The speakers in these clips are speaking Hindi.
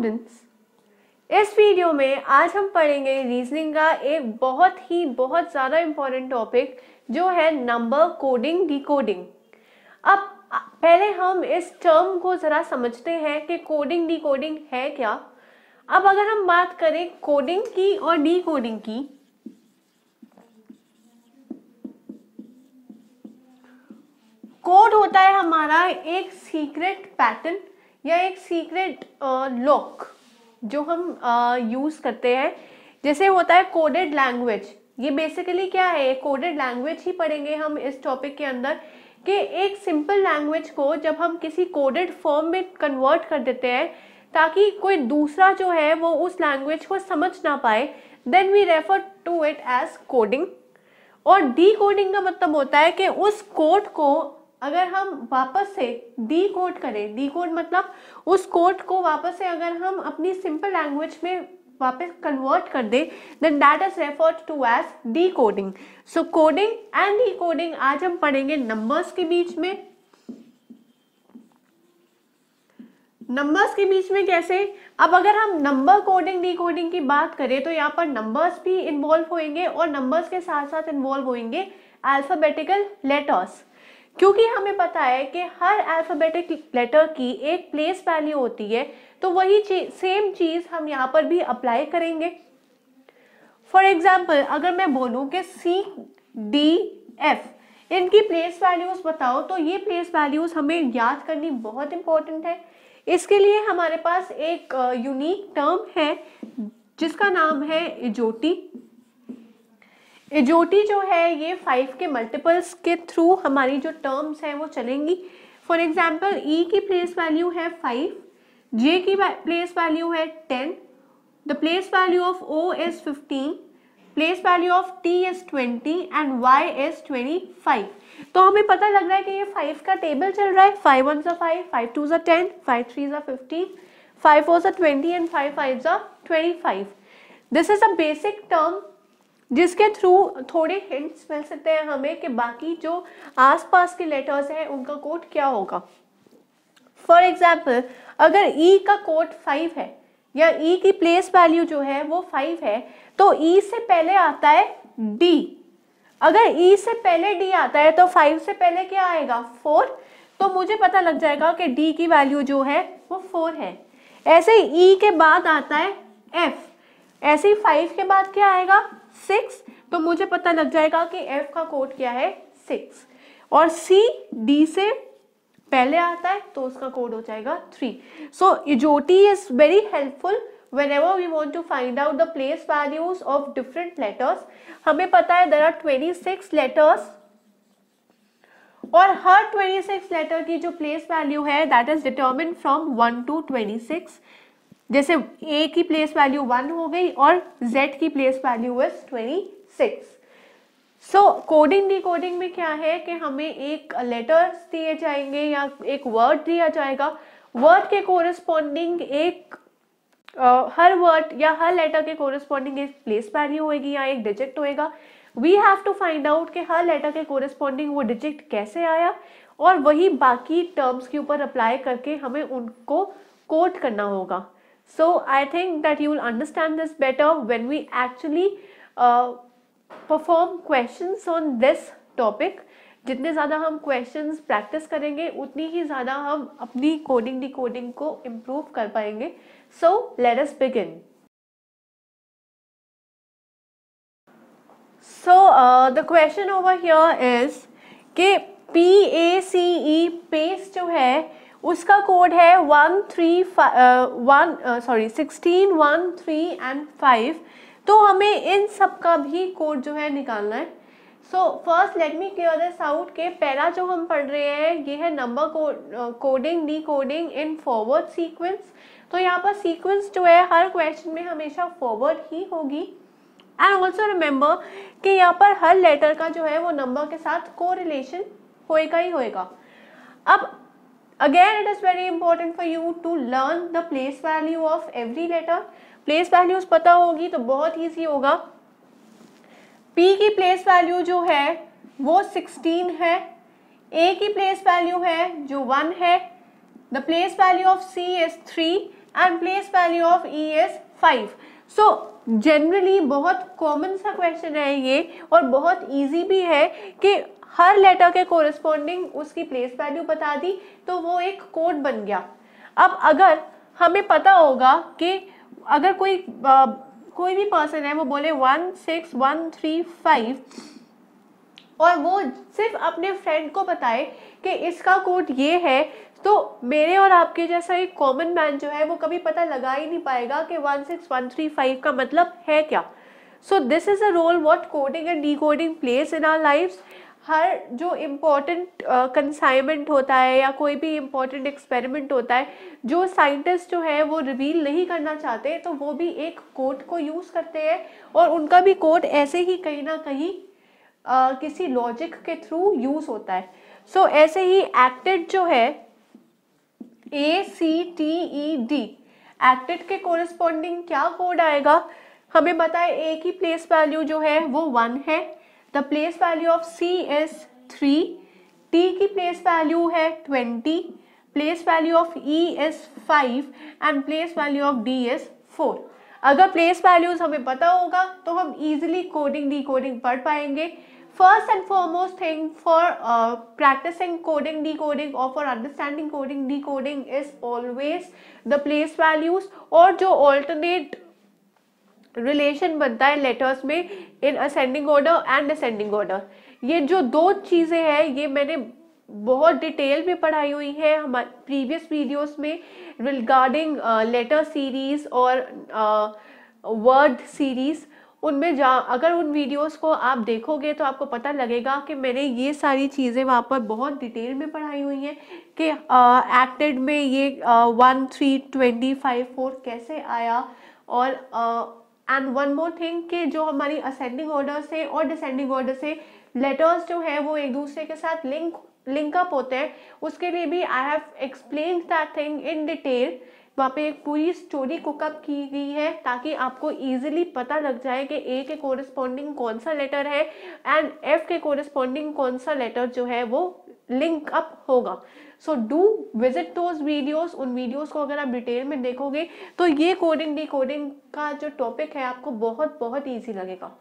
स्टूडेंट्स, इस वीडियो में आज हम पढ़ेंगे रीजनिंग का एक बहुत ज़्यादा इम्पोर्टेंट टॉपिक जो है नंबर कोडिंग डिकोडिंग। अब पहले हम इस टर्म को ज़रा समझते हैं कि कोडिंग डिकोडिंग है क्या। अब अगर हम बात करें कोडिंग की और डिकोडिंग की, कोड होता है हमारा एक सीक्रेट पैटर्न या एक सीक्रेट लॉक जो हम यूज करते हैं। जैसे होता है कोडेड लैंग्वेज, ये बेसिकली क्या है, कोडेड लैंग्वेज ही पढ़ेंगे हम इस टॉपिक के अंदर कि एक सिंपल लैंग्वेज को जब हम किसी कोडेड फॉर्म में कन्वर्ट कर देते हैं ताकि कोई दूसरा जो है वो उस लैंग्वेज को समझ ना पाए, then we refer to it as coding. और डीकोडिंग का मतलब होता है कि उस कोड को अगर हम वापस से डीकोड करें, डीकोड मतलब उस कोड को वापस से अगर हम अपनी सिंपल लैंग्वेज में वापस कन्वर्ट कर दें, then that is referred to as decoding. So coding and decoding आज हम पढ़ेंगे नंबर्स के बीच में। नंबर्स के बीच में कैसे? अब अगर हम नंबर कोडिंग डीकोडिंग की बात करें तो यहाँ पर नंबर्स भी इन्वॉल्व होंगे और नंबर्स के साथ साथ इन्वॉल्व होंगे अल्फाबेटिकल लेटर्स, क्योंकि हमें पता है कि हर अल्फाबेटिक लेटर की एक प्लेस वैल्यू होती है, तो वही सेम चीज हम यहाँ पर भी अप्लाई करेंगे। फॉर एग्जाम्पल अगर मैं बोलूँ कि सी डी एफ इनकी प्लेस वैल्यूज बताओ, तो ये प्लेस वैल्यूज हमें याद करनी बहुत इंपॉर्टेंट है। इसके लिए हमारे पास एक यूनिक टर्म है जिसका नाम है इजोटी। इजोटी जो है ये 5 के मल्टीपल्स के थ्रू हमारी जो टर्म्स हैं वो चलेंगी। फॉर एग्जाम्पल ई की प्लेस वैल्यू है 5, जे की प्लेस वैल्यू है 10, the place value of O is 15, place value of T is 20 and Y is 25। तो हमें पता लग रहा है कि ये 5 का टेबल चल रहा है। 5 1 5, 5 2 10, 5 3 15, 5 4 20 and 5 5 25। This is a basic term जिसके थ्रू थोड़े हिंट्स मिल सकते हैं हमें कि बाकी जो आसपास के लेटर्स हैं उनका कोड क्या होगा। फॉर एग्जाम्पल अगर ई का कोड 5 है या ई की प्लेस वैल्यू जो है वो 5 है, तो ई से पहले आता है डी। अगर ई से पहले डी आता है तो 5 से पहले क्या आएगा, 4। तो मुझे पता लग जाएगा कि डी की वैल्यू जो है वो 4 है। ऐसे ही ई के बाद आता है एफ, ऐसे ही 5 के बाद क्या आएगा, 6। तो मुझे पता लग जाएगा कि एफ का कोड क्या है, 6। और सी डी से पहले आता है तो उसका कोड हो जाएगा 3। सो इजोटी is very helpful whenever we want to find out the place values of different letters। हमें पता है there are 26 letters और हर 26 लेटर की जो प्लेस वैल्यू है that is determined from 1 to 26। जैसे A की प्लेस वैल्यू 1 हो गई और Z की place value is 26। So coding decoding में क्या है कि हमें एक लेटर्स दिए जाएंगे या एक वर्ड दिया जाएगा, वर्ड के कोरिस्पॉन्डिंग एक हर वर्ड या हर लेटर के कोरिस्पॉन्डिंग एक प्लेस वैल्यू होगी या एक डिजिट होएगा। We have to find out कि हर लेटर के कोरिस्पॉन्डिंग वो डिजिट कैसे आया और वही बाकी टर्म्स के ऊपर अप्लाई करके हमें उनको कोड करना होगा। So I think that you will understand this better when we actually perform questions on this topic। जितने ज़्यादा हम questions practice करेंगे उतनी ही ज़्यादा हम अपनी coding decoding को improve कर पाएंगे। So let us begin। So the question over here is कि PACE paste जो है उसका कोड है 16 1 3 एंड 5। तो हमें इन सब का भी कोड जो है निकालना है। So first let me clear this out के पहला जो हम पढ़ रहे हैं ये है number coding decoding in forward sequence. तो यहाँ पर सीक्वेंस जो है हर क्वेश्चन में हमेशा फॉरवर्ड ही होगी। एंड ऑल्सो रिमेंबर कि यहाँ पर हर लेटर का जो है वो नंबर के साथ कोरिलेशन होएगा ही होएगा। अब again it is very important for you to learn the place value of every letter। place values पता होगी तो बहुत easy होगा। P की place value जो है वो 16 है, A की place value है जो 1 है, the place value of C is 3 and place value of E is 5. So generally बहुत कॉमन सा क्वेश्चन है ये और बहुत इजी भी है कि हर लेटर के कोरिस्पॉन्डिंग उसकी प्लेस वैल्यू बता दी तो वो एक कोड बन गया। अब अगर हमें पता होगा कि अगर कोई भी पर्सन है वो बोले 16135 और वो सिर्फ अपने फ्रेंड को बताए कि इसका कोड ये है, तो मेरे और आपके जैसा एक कॉमन मैन जो है वो कभी पता लगा ही नहीं पाएगा कि 16135 का मतलब है क्या। So this is a role what coding and decoding place in our lives. हर जो इम्पोर्टेंट कंसाइनमेंट होता है या कोई भी इम्पोर्टेंट एक्सपेरिमेंट होता है जो साइंटिस्ट जो है वो रिवील नहीं करना चाहते, तो वो भी एक कोड को यूज़ करते हैं और उनका भी कोड ऐसे ही कहीं ना कहीं किसी लॉजिक के थ्रू यूज़ होता है। सो ऐसे ही एक्टेड जो है ACTED, एक्टेड के कोरिस्पॉन्डिंग क्या कोड आएगा, हमें पता है ए की प्लेस वैल्यू जो है वो 1 है, the place value of C is 3, T की प्लेस वैल्यू है 20, place value of E is 5 and place value of D is 4। अगर प्लेस वैल्यूज हमें पता होगा तो हम इजीली कोडिंग डिकोडिंग पढ़ पाएंगे। First and foremost thing for practicing coding decoding or for understanding coding decoding is always the place values और जो alternate relation बनता है letters में in ascending order and descending order। ये जो दो चीज़ें हैं ये मैंने बहुत डिटेल में पढ़ाई हुई है हमारे प्रीवियस वीडियोस में रिगार्डिंग लेटर सीरीज और वर्ड सीरीज। उनमें अगर उन वीडियोस को आप देखोगे तो आपको पता लगेगा कि मैंने ये सारी चीज़ें वहाँ पर बहुत डिटेल में पढ़ाई हुई हैं कि एक्टेड में ये 1 3 20 5 4 कैसे आया। और एंड वन मोर थिंग कि जो हमारी असेंडिंग ऑर्डर से और डिसेंडिंग ऑर्डर से लेटर्स जो है वो एक दूसरे के साथ लिंक अप होते हैं, उसके लिए भी I have explained that thing in detail. वहाँ पे एक पूरी स्टोरी कुकअप की गई है ताकि आपको इजीली पता लग जाए कि ए के कोरिस्पॉन्डिंग कौन सा लेटर है एंड एफ के कोरिस्पॉन्डिंग कौन सा लेटर जो है वो लिंक अप होगा। So do visit those videos. उन वीडियोस को अगर आप डिटेल में देखोगे तो ये कोडिंग डिकोडिंग का जो टॉपिक है आपको बहुत बहुत ईजी लगेगा।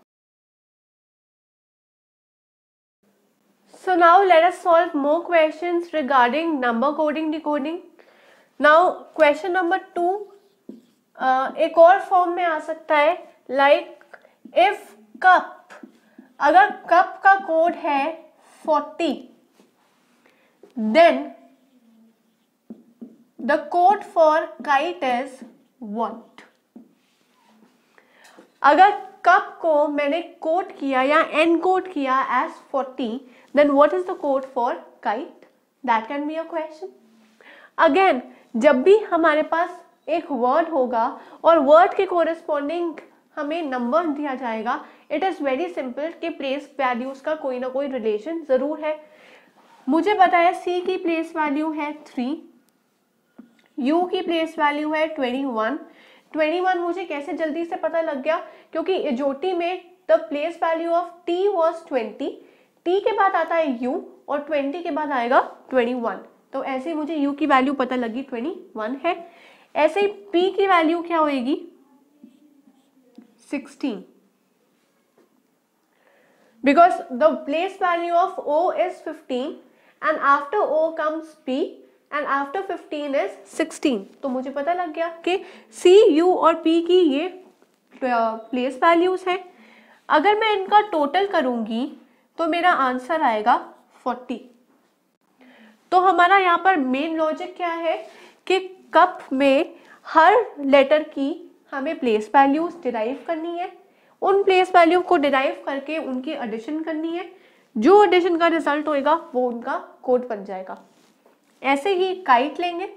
So now let us solve more questions regarding number coding decoding. Now question number 2 एक और फॉर्म में आ सकता है like if cup, अगर कप का कोड है 40 then the code for kite is what? अगर कप को मैंने कोड किया या एनकोड किया as 40 then what is the code for kite? That can be a question. Again, जब भी हमारे पास एक वर्ड होगा और वर्ड के कोरिस्पॉन्डिंग हमें नंबर दिया जाएगा, इट इज़ वेरी सिंपल कि प्लेस वैल्यूज का कोई ना कोई रिलेशन ज़रूर है। मुझे पता है C की प्लेस वैल्यू है 3, U की प्लेस वैल्यू है 21 मुझे कैसे जल्दी से पता लग गया क्योंकि एजोटी में the place value of T was 20, T के बाद आता है U और 20 के बाद आएगा 21, तो ऐसे मुझे U की वैल्यू पता लगी 21 है। ऐसे ही P की वैल्यू क्या होगी 16 because the place value of O is 15 and after O comes P and after 15 is 16, तो मुझे पता लग गया कि C, U और P की ये प्लेस वैल्यूज हैं। अगर मैं इनका टोटल करूंगी तो मेरा आंसर आएगा 40। तो हमारा यहाँ पर मेन लॉजिक क्या है कि कप में हर लेटर की हमें प्लेस वैल्यूज डिराइव करनी है, उन प्लेस वैल्यू को डिराइव करके उनकी एडिशन करनी है, जो एडिशन का रिजल्ट होएगा वो उनका कोड बन जाएगा। ऐसे ही काइट लेंगे,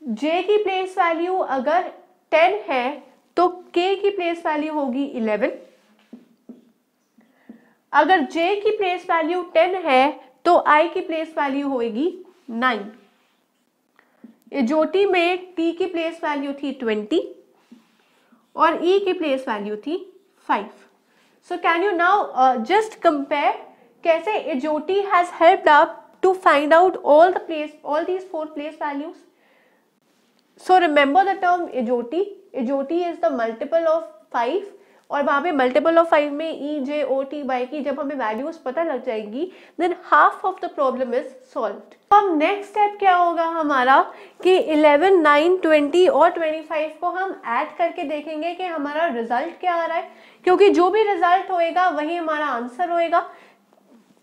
J की प्लेस वैल्यू अगर 10 है तो K की प्लेस वैल्यू होगी 11, अगर J की प्लेस वैल्यू 10 है तो I की प्लेस वैल्यू होगी 9। एजोटी में T की प्लेस वैल्यू थी 20 और E की प्लेस वैल्यू थी 5। So can you now just compare कैसे एजोटी has helped up to find out all these 4 place values. So remember the term AJOTY. AJOTY is the multiple of 5 और वहाँ पे मल्टीपल ऑफ 5 में ई जे ओ टी बाई की जब हमें वैल्यूज पता लग जाएगी than half of the problem is solved. तो अब नेक्स्ट स्टेप क्या होगा हमारा कि 11, 9, 20 और 25 को हम ऐड करके देखेंगे कि हमारा रिजल्ट क्या आ रहा है, क्योंकि जो भी रिजल्ट होएगा वही हमारा आंसर होएगा।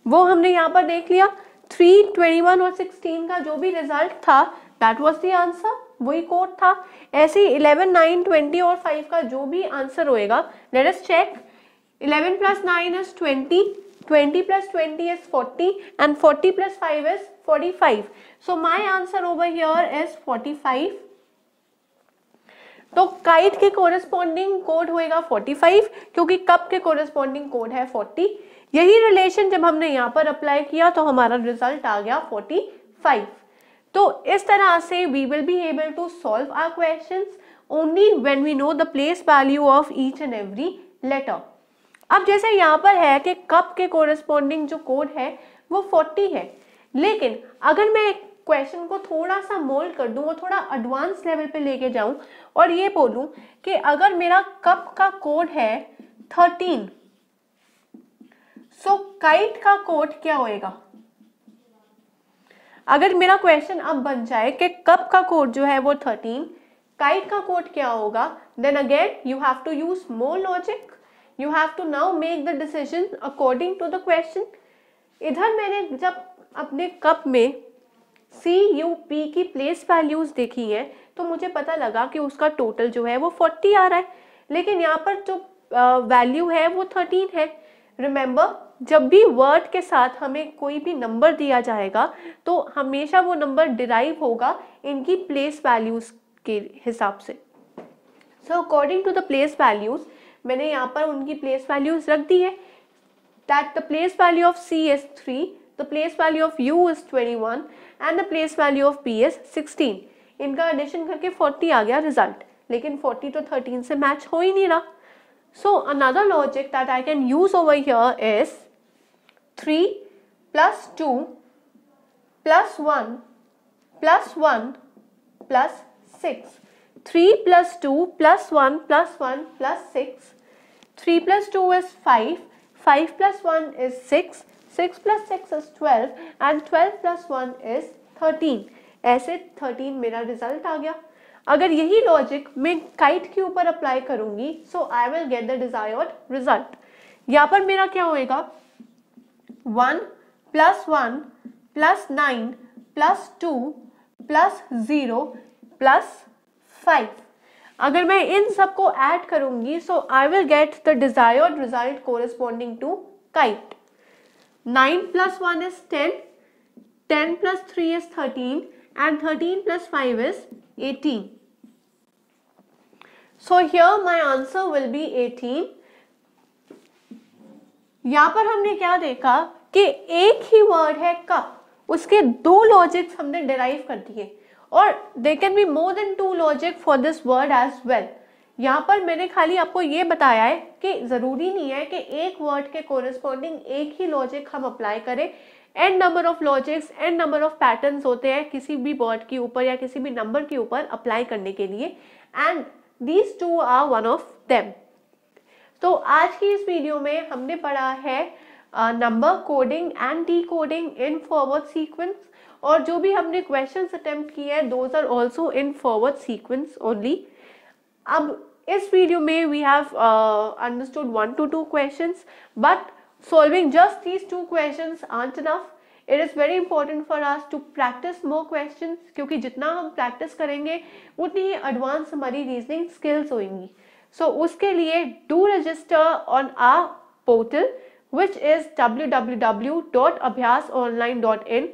वो हमने यहाँ पर देख लिया 3, 21 और 16 का जो भी रिजल्ट था दैट वाज द आंसर, वही कोड था। ऐसे 11, 9, 20 और 5 का जो भी आंसर होएगा let us check. 11 plus 9 is 20, 20 plus 20 is 40 and 40 plus 5 is 45. So my answer over here is 45. तो काइट के कोरेस्पॉन्डिंग कोड होएगा 45 क्योंकि कप के कोरेस्पॉन्डिंग कोड है 40। यही रिलेशन जब हमने यहाँ पर अप्लाई किया तो हमारा रिजल्ट आ गया 45। तो इस तरह से we will be able to solve our questions only when we know the place value of each and every letter. अब जैसे यहाँ पर है कि कप के कोरेस्पॉन्डिंग जो कोड है वो 40 है, लेकिन अगर मैं क्वेश्चन को थोड़ा सा मोल्ड कर दूं और थोड़ा एडवांस लेवल पे लेके जाऊं और ये बोलूं कि अगर मेरा कप का कोड है 13, सो काइट का कोड क्या होएगा? अगर मेरा क्वेश्चन अब बन जाए कि कप का कोड जो है वो 13, काइट का कोड क्या होगा, then again you have to use more logic, you have to now make the decision according to the question. इधर मैंने जब अपने कप में CUP की प्लेस वैल्यूज देखी हैं तो मुझे पता लगा कि उसका टोटल जो है वो 40 आ रहा है, लेकिन यहाँ पर जो वैल्यू है वो 13 है। रिमेंबर, जब भी वर्ड के साथ हमें कोई भी नंबर दिया जाएगा तो हमेशा वो नंबर डिराइव होगा इनकी प्लेस वैल्यूज के हिसाब से। So according to the place values मैंने यहाँ पर उनकी प्लेस वैल्यूज रख दी है। That the place value of C is 3, the place value of U is 21 and the place value of P is 16। इनका एडिशन करके 40 आ गया रिजल्ट, लेकिन 40 तो 13 से मैच हो ही नहीं रहा। So another logic that I can use over here is 3 plus 2 plus 1 plus 1 plus 6. 3 plus 2 plus 1 plus 1 plus 6. 3 plus 2 is 5. 5 plus 1 is 6. 6 plus 6 is 12 and 12 plus 1 is 13. ऐसे 13 मेरा रिजल्ट आ गया। अगर यही लॉजिक मैं काइट के ऊपर अप्लाई करूंगी so I will get the desired result. यहाँ पर मेरा क्या होएगा 1 plus 1 plus 9 plus 2 plus 0 plus 5। अगर मैं इन सबको ऐड करूंगी so I will get the desired result corresponding to kite. 9 plus 1 is 10, 10 plus 3 is 13 and 13 plus 5 is 18. So here my answer will be 18. यहाँ पर हमने क्या देखा कि एक ही वर्ड है कप, उसके 2 लॉजिक्स हमने डिराइव कर दिए और there can be more than 2 logic for this word as well. यहाँ पर मैंने खाली आपको ये बताया है कि जरूरी नहीं है कि एक वर्ड के कोरेस्पॉन्डिंग एक ही लॉजिक हम अप्लाई करें। n number of logics, n number of patterns होते हैं किसी भी वर्ड के ऊपर या किसी भी नंबर के ऊपर अप्लाई करने के लिए, and these two are one of them. तो आज की इस वीडियो में हमने पढ़ा है number coding and decoding in forward sequence, और जो भी हमने क्वेश्चंस अटेम्प्ट किए हैं those are also in forward sequence only. अब इस वीडियो में we have understood 1 to 2 questions, but solving just these 2 questions aren't enough. It is very important for us to practice more questions, क्योंकि जितना हम प्रैक्टिस करेंगे उतनी ही एडवांस हमारी रीजनिंग स्किल्स होंगी। सो उसके लिए do register on our portal which is www.abhyasonline.in